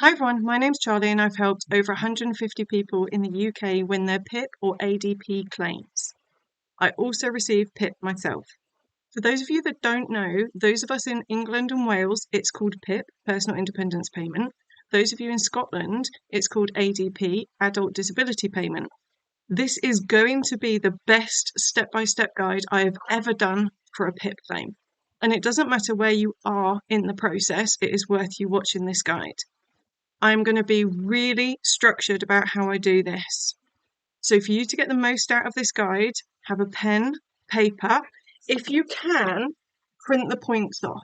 Hi everyone, my name's Charlie and I've helped over 150 people in the UK win their PIP or ADP claims. I also receive PIP myself. For those of you that don't know, those of us in England and Wales, it's called PIP, Personal Independence Payment. Those of you in Scotland, it's called ADP, Adult Disability Payment. This is going to be the best step-by-step guide I have ever done for a PIP claim. And it doesn't matter where you are in the process, it is worth you watching this guide. I'm going to be really structured about how I do this. So for you to get the most out of this guide, have a pen, paper. If you can, print the points off.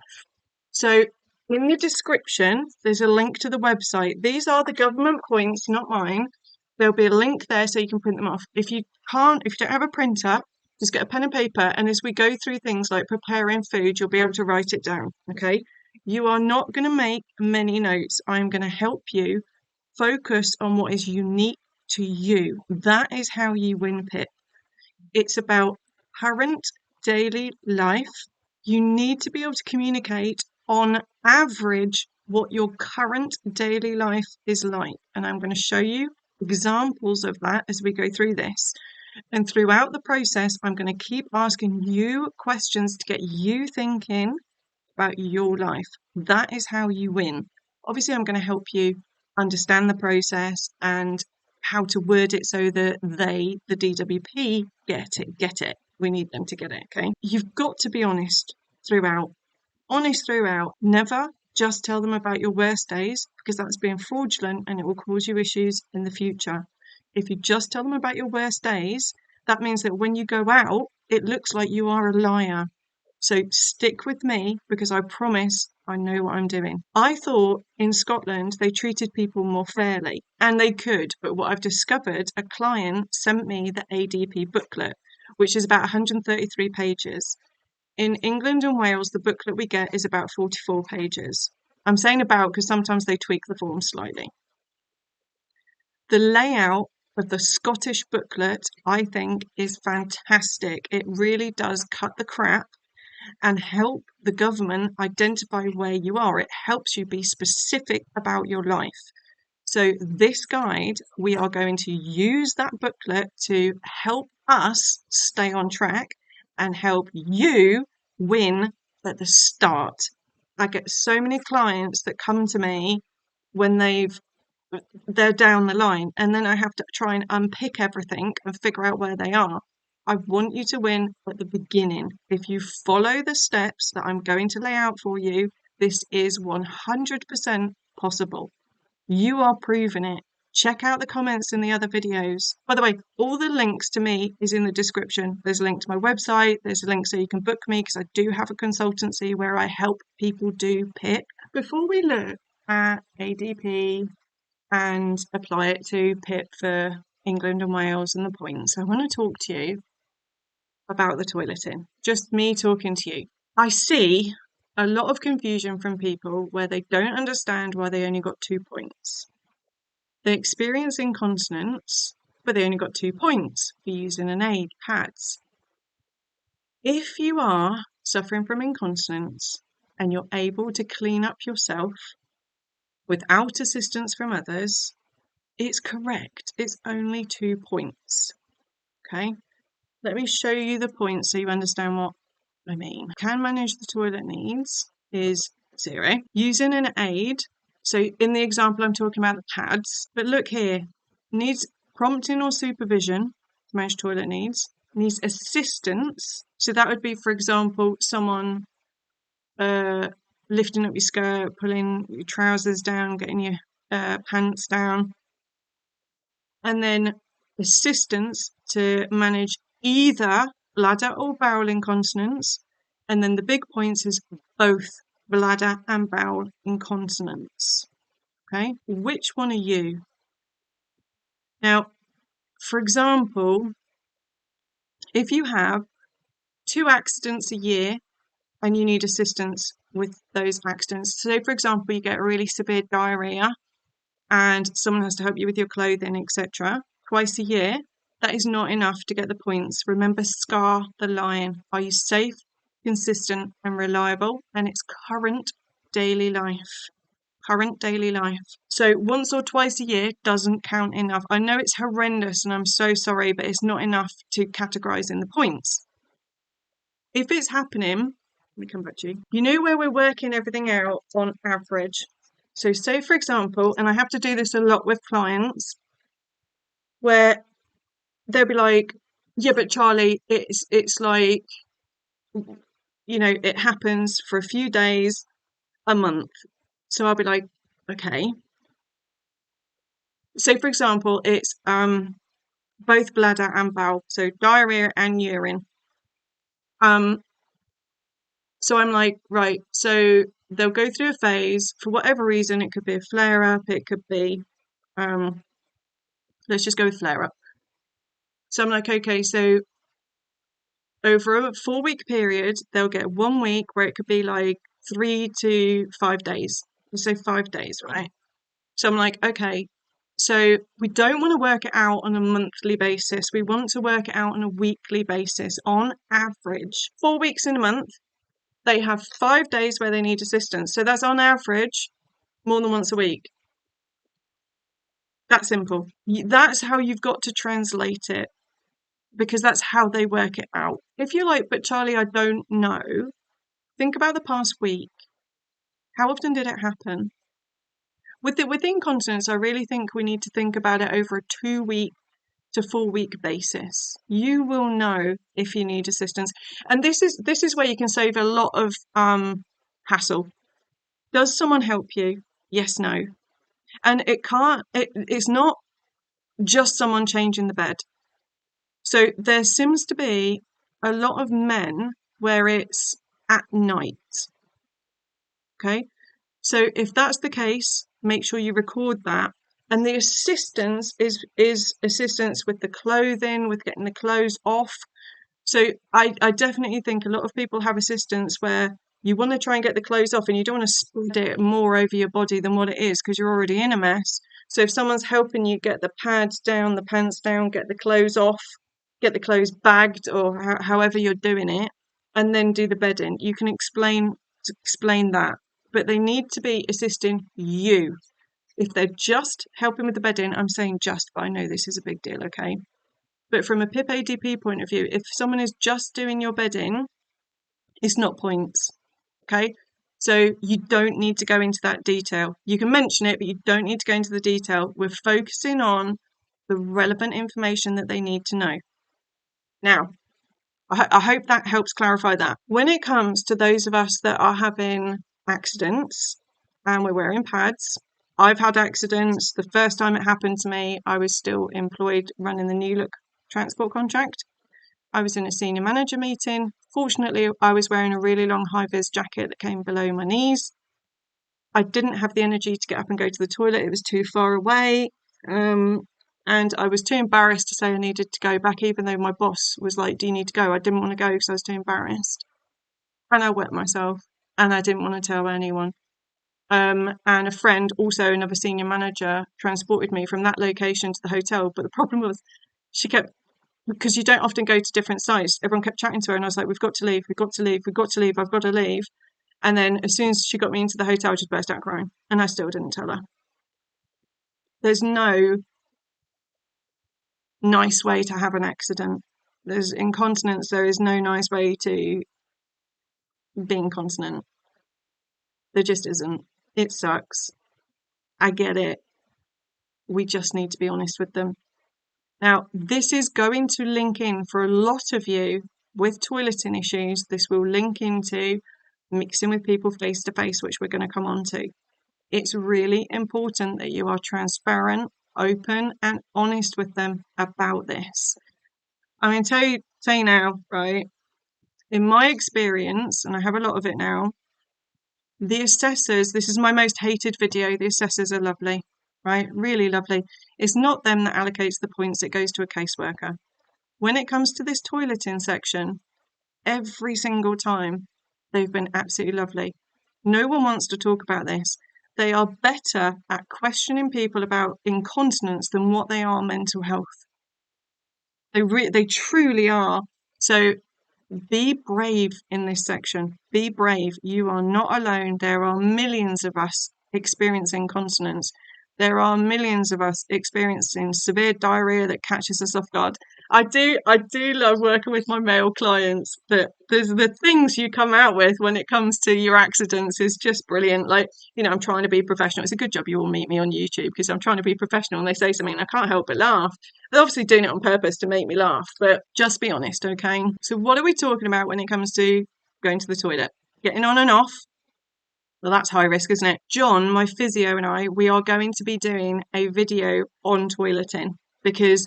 So in the description, there's a link to the website. These are the government points, not mine. There'll be a link there so you can print them off. If you don't have a printer, just get a pen and paper. And as we go through things like preparing food, you'll be able to write it down, okay? You are not going to make many notes. I'm going to help you focus on what is unique to you. That is how you win PIP. It's about current daily life. You need to be able to communicate on average what your current daily life is like. And I'm going to show you examples of that as we go through this. And throughout the process, I'm going to keep asking you questions to get you thinking about your life. That is how you win. Obviously, I'm going to help you understand the process and how to word it so that they, the DWP, get it. We need them to get it, okay? You've got to be honest throughout. Never just tell them about your worst days, because that's being fraudulent and it will cause you issues in the future. If you just tell them about your worst days, that means that when you go out, it looks like you are a liar. So stick with me, because I promise I know what I'm doing. I thought in Scotland they treated people more fairly, and they could, but what I've discovered, a client sent me the ADP booklet, which is about 133 pages. In England and Wales, the booklet we get is about 44 pages. I'm saying about because sometimes they tweak the form slightly. The layout of the Scottish booklet, I think, is fantastic. It really does cut the crap and help the government identify where you are. It helps you be specific about your life. So this guide, we are going to use that booklet to help us stay on track and help you win at the start. I get so many clients that come to me when they're down the line, and then I have to try and unpick everything and figure out where they are. I want you to win at the beginning. If you follow the steps that I'm going to lay out for you, this is 100% possible. You are proving it. Check out the comments in the other videos. By the way, all the links to me is in the description. There's a link to my website. There's a link so you can book me, because I do have a consultancy where I help people do PIP. Before we look at ADP and apply it to PIP for England and Wales and the points, I want to talk to you about the toileting. Just me talking to you. I see a lot of confusion from people where they don't understand why they only got 2 points. They experience incontinence, but they only got 2 points for using an aid, pads. If you are suffering from incontinence and you're able to clean up yourself without assistance from others, it's correct. It's only 2 points. Okay? Let me show you the points so you understand what I mean. Can manage the toilet needs is 0. Using an aid, so in the example I'm talking about the pads, but look here, needs prompting or supervision to manage toilet needs, needs assistance, so that would be, for example, someone lifting up your skirt, pulling your trousers down, getting your pants down, and then assistance to manage either bladder or bowel incontinence, and then the big points is both bladder and bowel incontinence. Okay, which one are you? Now, for example, if you have 2 accidents a year and you need assistance with those accidents, so for example, you get a really severe diarrhea and someone has to help you with your clothing, etc., twice a year, that is not enough to get the points. Remember, SCAR the lion. Are you safe, consistent and reliable? And it's current daily life. current daily life. So once or twice a year doesn't count enough. I know it's horrendous and I'm so sorry, but it's not enough to categorize in the points. If it's happening, let me come back to you. You know where we're working everything out on average. So say, for example, and I have to do this a lot with clients, where they'll be like, yeah, but Charlie, it's like, you know, it happens for a few days, a month. So I'll be like, okay. So for example, it's both bladder and bowel, so diarrhea and urine. So I'm like, right, so they'll go through a phase for whatever reason. It could be a flare up, it could be let's just go with flare up. So I'm like, okay, so over a 4 week period, they'll get 1 week where it could be like 3 to 5 days. Let's say 5 days, right? So I'm like, okay, so we don't want to work it out on a monthly basis. We want to work it out on a weekly basis. On average, 4 weeks in a month, they have 5 days where they need assistance. So that's on average more than once a week. That simple. That's how you've got to translate it, because that's how they work it out. If you're like, but Charlie, I don't know, think about the past week. How often did it happen? With incontinence, I really think we need to think about it over a 2 week to 4 week basis. You will know if you need assistance. And this is where you can save a lot of hassle. Does someone help you? Yes, no. And it's not just someone changing the bed. So there seems to be a lot of men where it's at night. Okay. So if that's the case, make sure you record that. And the assistance is assistance with the clothing, with getting the clothes off. So I definitely think a lot of people have assistance where you want to try and get the clothes off and you don't want to spread it more over your body than what it is because you're already in a mess. So if someone's helping you get the pads down, the pants down, get the clothes off, get the clothes bagged or however you're doing it, and then do the bedding, you can explain that. But they need to be assisting you. If they're just helping with the bedding, I'm saying just, but I know this is a big deal, okay? But from a PIP ADP point of view, if someone is just doing your bedding, it's not points, okay? So you don't need to go into that detail. You can mention it, but you don't need to go into the detail. We're focusing on the relevant information that they need to know. Now, I hope that helps clarify that. When it comes to those of us that are having accidents and we're wearing pads, I've had accidents. The first time it happened to me, I was still employed running the New Look transport contract. I was in a senior manager meeting. Fortunately, I was wearing a really long high-vis jacket that came below my knees. I didn't have the energy to get up and go to the toilet. It was too far away. And I was too embarrassed to say I needed to go back, even though my boss was like, do you need to go? I didn't want to go because I was too embarrassed. And I wet myself and I didn't want to tell anyone. And a friend, also another senior manager, transported me from that location to the hotel. But the problem was she kept, because you don't often go to different sites, everyone kept chatting to her and I was like, we've got to leave, we've got to leave, we've got to leave, I've got to leave. And then as soon as she got me into the hotel, I just burst out crying. And I still didn't tell her. There's no nice way to have an accident. There's incontinence, there is no nice way to be incontinent. There just isn't. It sucks. I get it. We just need to be honest with them. Now, this is going to link in for a lot of you with toileting issues. This will link into mixing with people face to face, which we're going to come on to. It's really important that you are transparent, open, and honest with them about this. I'm going to tell you now, right? In my experience, and I have a lot of it now, the assessors, this is my most hated video, the assessors are lovely, right? Really lovely. It's not them that allocates the points, it goes to a caseworker. When it comes to this toileting section, every single time, they've been absolutely lovely. No one wants to talk about this. They are better at questioning people about incontinence than what they are mental health. They truly are. So be brave in this section. Be brave. You are not alone. There are millions of us experience incontinence. There are millions of us experiencing severe diarrhea that catches us off guard. I do love working with my male clients. That there's the things you come out with when it comes to your accidents is just brilliant. Like, I'm trying to be professional. It's a good job you all meet me on YouTube because I'm trying to be professional and they say something and I can't help but laugh. They're obviously doing it on purpose to make me laugh, but just be honest, okay? So what are we talking about when it comes to going to the toilet? Getting on and off. Well, that's high risk, isn't it? John, my physio, and I, we are going to be doing a video on toileting because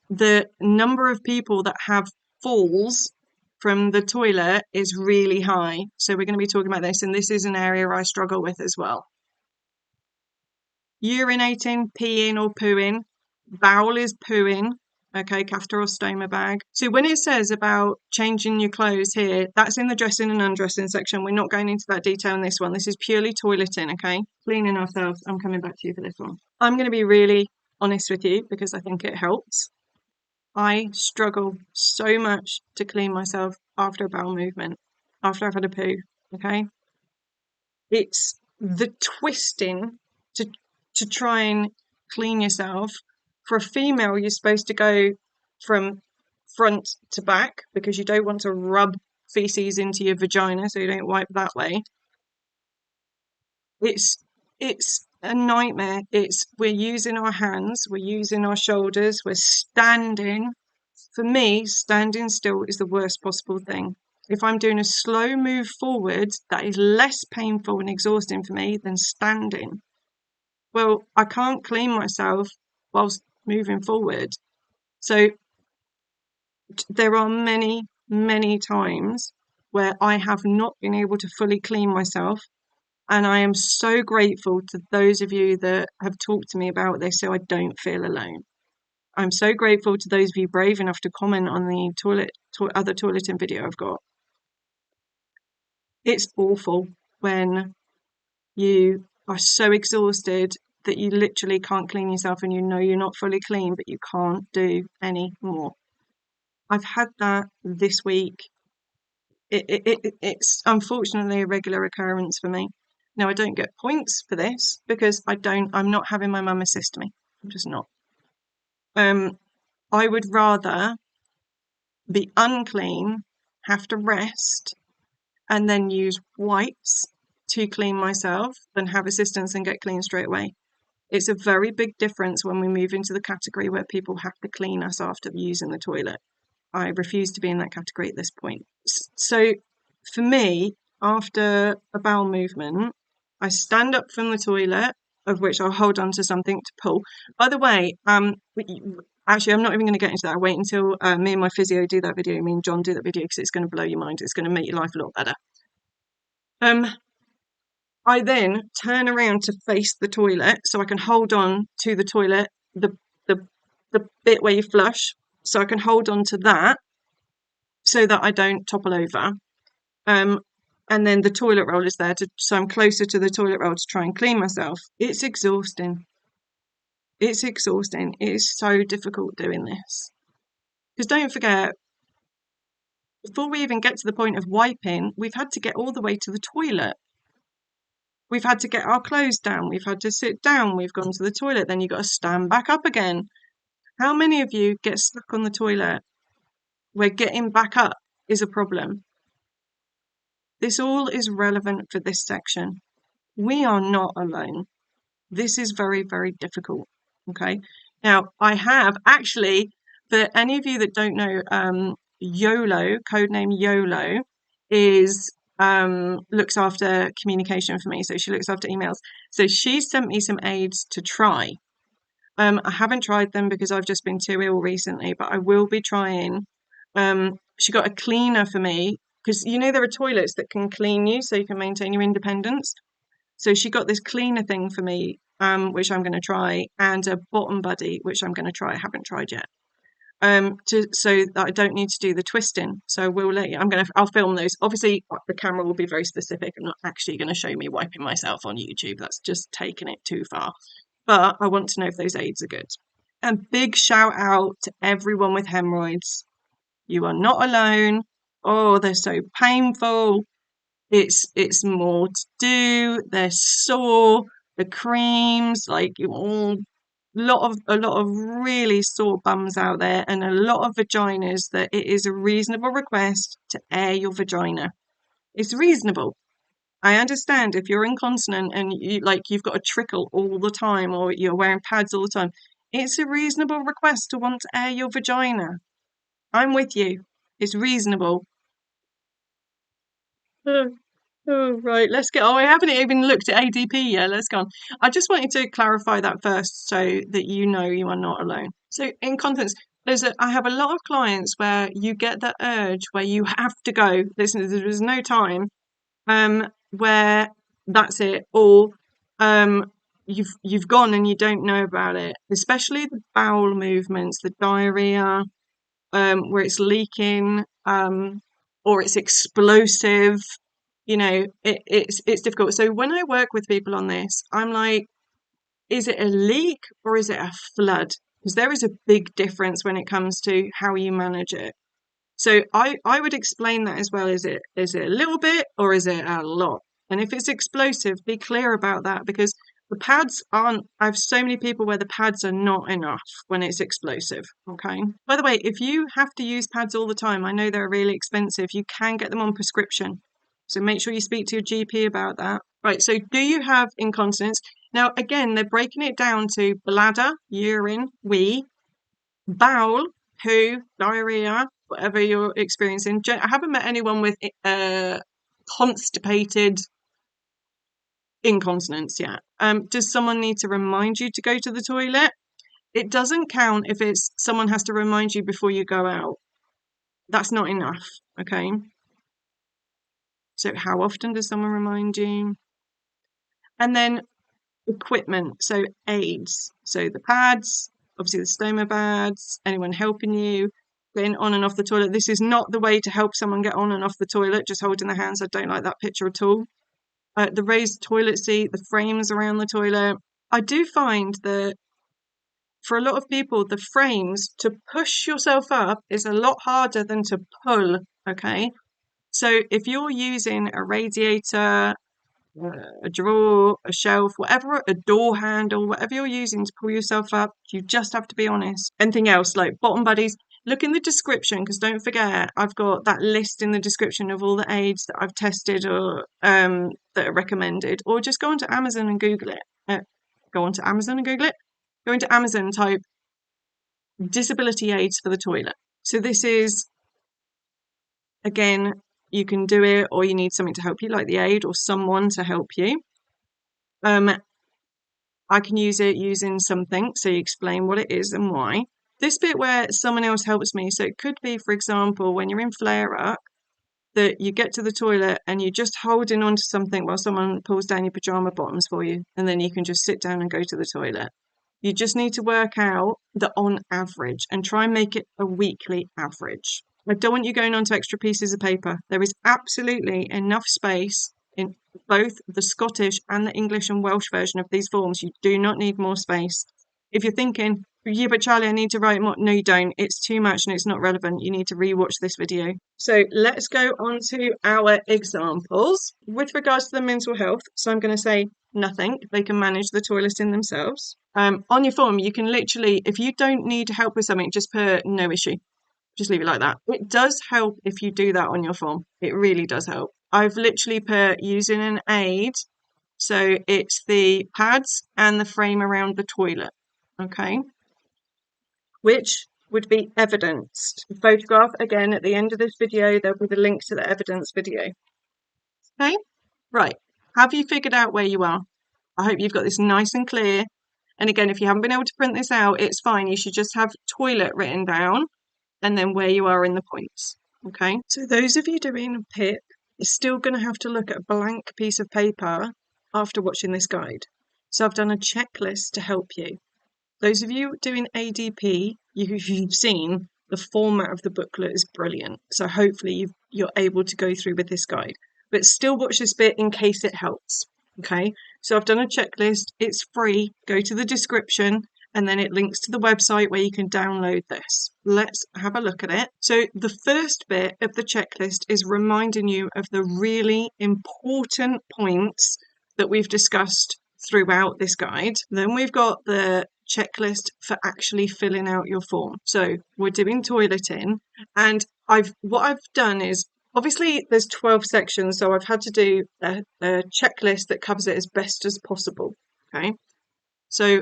the number of people that have falls from the toilet is really high. So we're going to be talking about this, and this is an area I struggle with as well. Urinating, peeing or pooing. Bowel is pooing. Okay, catheter or stoma bag. So when it says about changing your clothes here, that's in the dressing and undressing section. We're not going into that detail in this one. This is purely toileting, okay? Cleaning ourselves. I'm coming back to you for this one. I'm going to be really honest with you because I think it helps. I struggle so much to clean myself after a bowel movement, after I've had a poo, okay? It's the twisting to try and clean yourself. For a female, you're supposed to go from front to back because you don't want to rub feces into your vagina, so you don't wipe that way. It's a nightmare. We're using our hands, we're using our shoulders, we're standing. For me, standing still is the worst possible thing. If I'm doing a slow move forward, that is less painful and exhausting for me than standing. Well, I can't clean myself whilst moving forward. So there are many, many times where I have not been able to fully clean myself. And I am so grateful to those of you that have talked to me about this so I don't feel alone. I'm so grateful to those of you brave enough to comment on the other toileting video I've got. It's awful when you are so exhausted that you literally can't clean yourself and you know you're not fully clean, but you can't do any more. I've had that this week. It's unfortunately a regular occurrence for me. Now, I don't get points for this because I'm not having my mum assist me. I'm just not. I would rather be unclean, have to rest, and then use wipes to clean myself than have assistance and get clean straight away. It's a very big difference when we move into the category where people have to clean us after using the toilet. I refuse to be in that category at this point. So for me, after a bowel movement, I stand up from the toilet, of which I'll hold on to something to pull. By the way, actually, I'm not even going to get into that. I'll wait until me and my physio do that video, me and John do that video, because it's going to blow your mind. It's going to make your life a lot better. I then turn around to face the toilet so I can hold on to the toilet, the bit where you flush, so I can hold on to that so that I don't topple over. And then the toilet roll is there, so I'm closer to the toilet roll to try and clean myself. It's exhausting. It's exhausting. It is so difficult doing this. Because don't forget, before we even get to the point of wiping, we've had to get all the way to the toilet. We've had to get our clothes down. We've had to sit down. We've gone to the toilet. Then you've got to stand back up again. How many of you get stuck on the toilet where getting back up is a problem? This all is relevant for this section. We are not alone. This is very, very difficult. Okay. Now, I have actually, for any of you that don't know, YOLO, codename YOLO, looks after communication for me. So she looks after emails. So she sent me some aids to try. I haven't tried them because I've just been too ill recently, but I will be trying. She got a cleaner for me because there are toilets that can clean you so you can maintain your independence. So she got this cleaner thing for me, which I'm going to try, and a bottom buddy, which I'm going to try. I haven't tried yet. So that I don't need to do the twisting. So we'll let you. I'll film those. Obviously, the camera will be very specific. I'm not actually going to show me wiping myself on YouTube. That's just taking it too far. But I want to know if those aids are good. And big shout out to everyone with hemorrhoids. You are not alone. Oh, they're so painful. It's more to do. They're sore. The creams, like all a lot of really sore bums out there, and a lot of vaginas that it is a reasonable request to air your vagina. It's reasonable. I understand if you're incontinent and you've got a trickle all the time or you're wearing pads all the time. It's a reasonable request to want to air your vagina. I'm with you. It's reasonable. Oh, right, let's get. Oh, I haven't even looked at ADP yet. Let's go on. I just wanted to clarify that first so that you know you are not alone. So, incontinence, I have a lot of clients where you get the urge where you have to go. There's no time, where that's it, or you've gone and you don't know about it. Especially the bowel movements, the diarrhea, where it's leaking, or it's explosive. It's difficult. So when I work with people on this, I'm like, is it a leak or is it a flood? Because there is a big difference when it comes to how you manage it. So I would explain that as well. Is it a little bit or is it a lot? And if it's explosive, be clear about that, because the pads aren't. I have so many people where the pads are not enough when it's explosive. Okay. By the way, if you have to use pads all the time, I know they're really expensive. You can get them on prescription. So make sure you speak to your GP about that. Right, so do you have incontinence? Now, again, they're breaking it down to bladder, urine, wee, bowel, poo, diarrhea, whatever you're experiencing. I haven't met anyone with constipated incontinence yet. Does someone need to remind you to go to the toilet? It doesn't count if it's someone has to remind you before you go out. That's not enough, okay? So how often does someone remind you? And then equipment, so aids, so the pads, obviously the stoma pads, anyone helping you getting on and off the toilet. This is not the way to help someone get on and off the toilet, just holding their hands. I don't like that picture at all. The raised toilet seat, the frames around the toilet. I do find that for a lot of people, the frames, to push yourself up is a lot harder than to pull, okay? So if you're using a radiator, a drawer, a shelf, whatever, a door handle, whatever you're using to pull yourself up, you just have to be honest. Anything else, like bottom buddies, look in the description, because don't forget, I've got that list in the description of all the aids that I've tested or that are recommended, or just go onto Amazon and Google it. Go into Amazon and type disability aids for the toilet. So this is, again, you can do it, or you need something to help you, like the aid or someone to help you. I can use it using something, so you explain what it is and why. This bit where someone else helps me, so it could be, for example, when you're in flare-up, that you get to the toilet and you're just holding on to something while someone pulls down your pajama bottoms for you, and then you can just sit down and go to the toilet. You just need to work out the on average and try and make it a weekly average. I don't want you going on to extra pieces of paper. There is absolutely enough space in both the Scottish and the English and Welsh version of these forms. You do not need more space. If you're thinking, yeah, but Charlie, I need to write more. No, you don't. It's too much and it's not relevant. You need to rewatch this video. So let's go on to our examples. With regards to the mental health, so I'm going to say nothing. They can manage the toileting themselves. On your form, you can literally, if you don't need help with something, just put no issue. Just leave it like that. It does help if you do that on your form. It really does help. I've literally put using an aid. So it's the pads and the frame around the toilet. Okay. Which would be evidenced. The photograph, again, at the end of this video, there'll be the link to the evidence video. Okay. Right. Have you figured out where you are? I hope you've got this nice and clear. And again, if you haven't been able to print this out, it's fine. You should just have toilet written down and then where you are in the points. Okay. So those of you doing PIP, you're still going to have to look at a blank piece of paper after watching this guide. So I've done a checklist to help you. Those of you doing ADP, you've seen the format of the booklet is brilliant. So hopefully you're able to go through with this guide. But still watch this bit in case it helps. Okay, so I've done a checklist. It's free. Go to the description and then it links to the website where you can download this. Let's have a look at it. So the first bit of the checklist is reminding you of the really important points that we've discussed throughout this guide. Then we've got the checklist for actually filling out your form. So we're doing toileting, and what I've done is, obviously there's 12 sections, so I've had to do a checklist that covers it as best as possible. Okay, so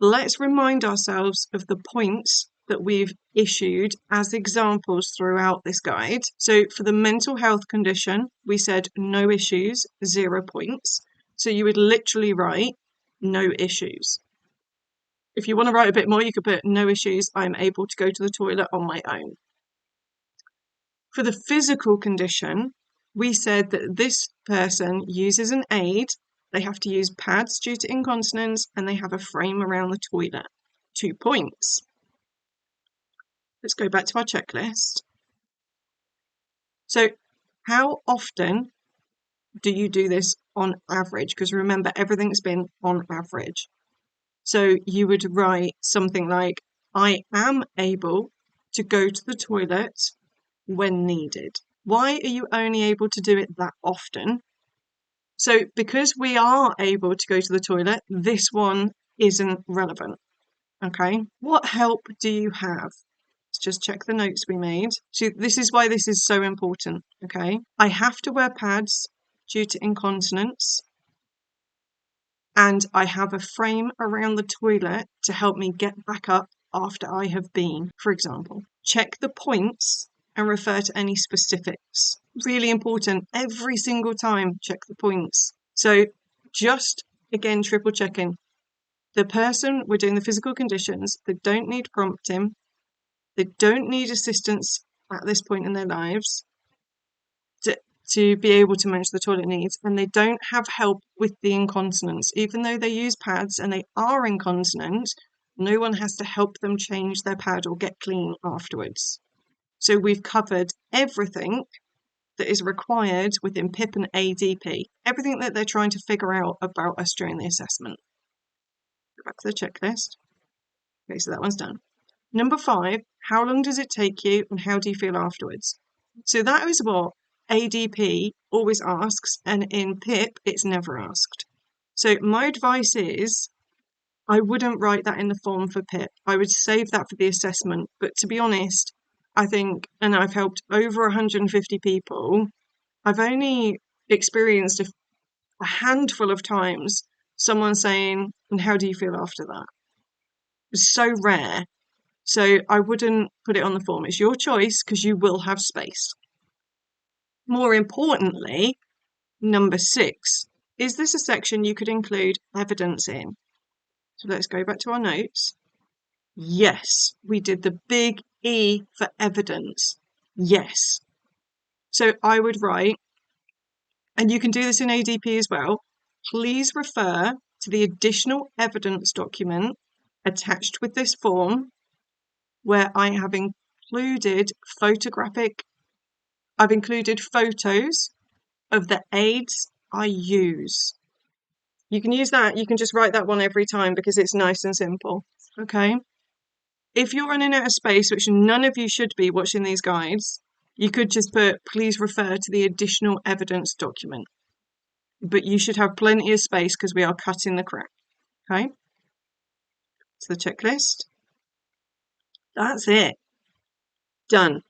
let's remind ourselves of the points that we've issued as examples throughout this guide. So for the mental health condition, we said no issues, 0 points. So you would literally write no issues. If you want to write a bit more, you could put no issues, I'm able to go to the toilet on my own. For the physical condition, we said that this person uses an aid. They have to use pads due to incontinence, and they have a frame around the toilet. 2 points. Let's go back to our checklist. So how often do you do this on average? Because remember, everything's been on average. So you would write something like, I am able to go to the toilet when needed. Why are you only able to do it that often? So because we are able to go to the toilet, this one isn't relevant. Okay, what help do you have? Let's just check the notes we made. So this is why this is so important. Okay, I have to wear pads due to incontinence, and I have a frame around the toilet to help me get back up after I have been, for example. Check the points and refer to any specifics. Really important, every single time, check the points. So just, again, triple checking. The person, we're doing the physical conditions, they don't need prompting, they don't need assistance at this point in their lives to be able to manage the toilet needs, and they don't have help with the incontinence. Even though they use pads and they are incontinent, no one has to help them change their pad or get clean afterwards. So we've covered everything that is required within PIP and ADP, everything that they're trying to figure out about us during the assessment. Go back to the checklist. Okay, so that one's done. Number 5, how long does it take you and how do you feel afterwards? So that is what ADP always asks, and in PIP, it's never asked. So my advice is, I wouldn't write that in the form for PIP. I would save that for the assessment. But to be honest, I think, and I've helped over 150 people, I've only experienced a handful of times someone saying, and how do you feel after that? It's so rare. So I wouldn't put it on the form. It's your choice because you will have space. More importantly, number 6, is this a section you could include evidence in? So let's go back to our notes. Yes, we did the big E for evidence. Yes. So I would write, and you can do this in ADP as well, please refer to the additional evidence document attached with this form where I have included I've included photos of the aids I use. You can use that, you can just write that one every time because it's nice and simple, okay? If you're running out of space, which none of you should be watching these guides, you could just put, please refer to the additional evidence document. But you should have plenty of space because we are cutting the crap, okay? So the checklist. That's it. Done.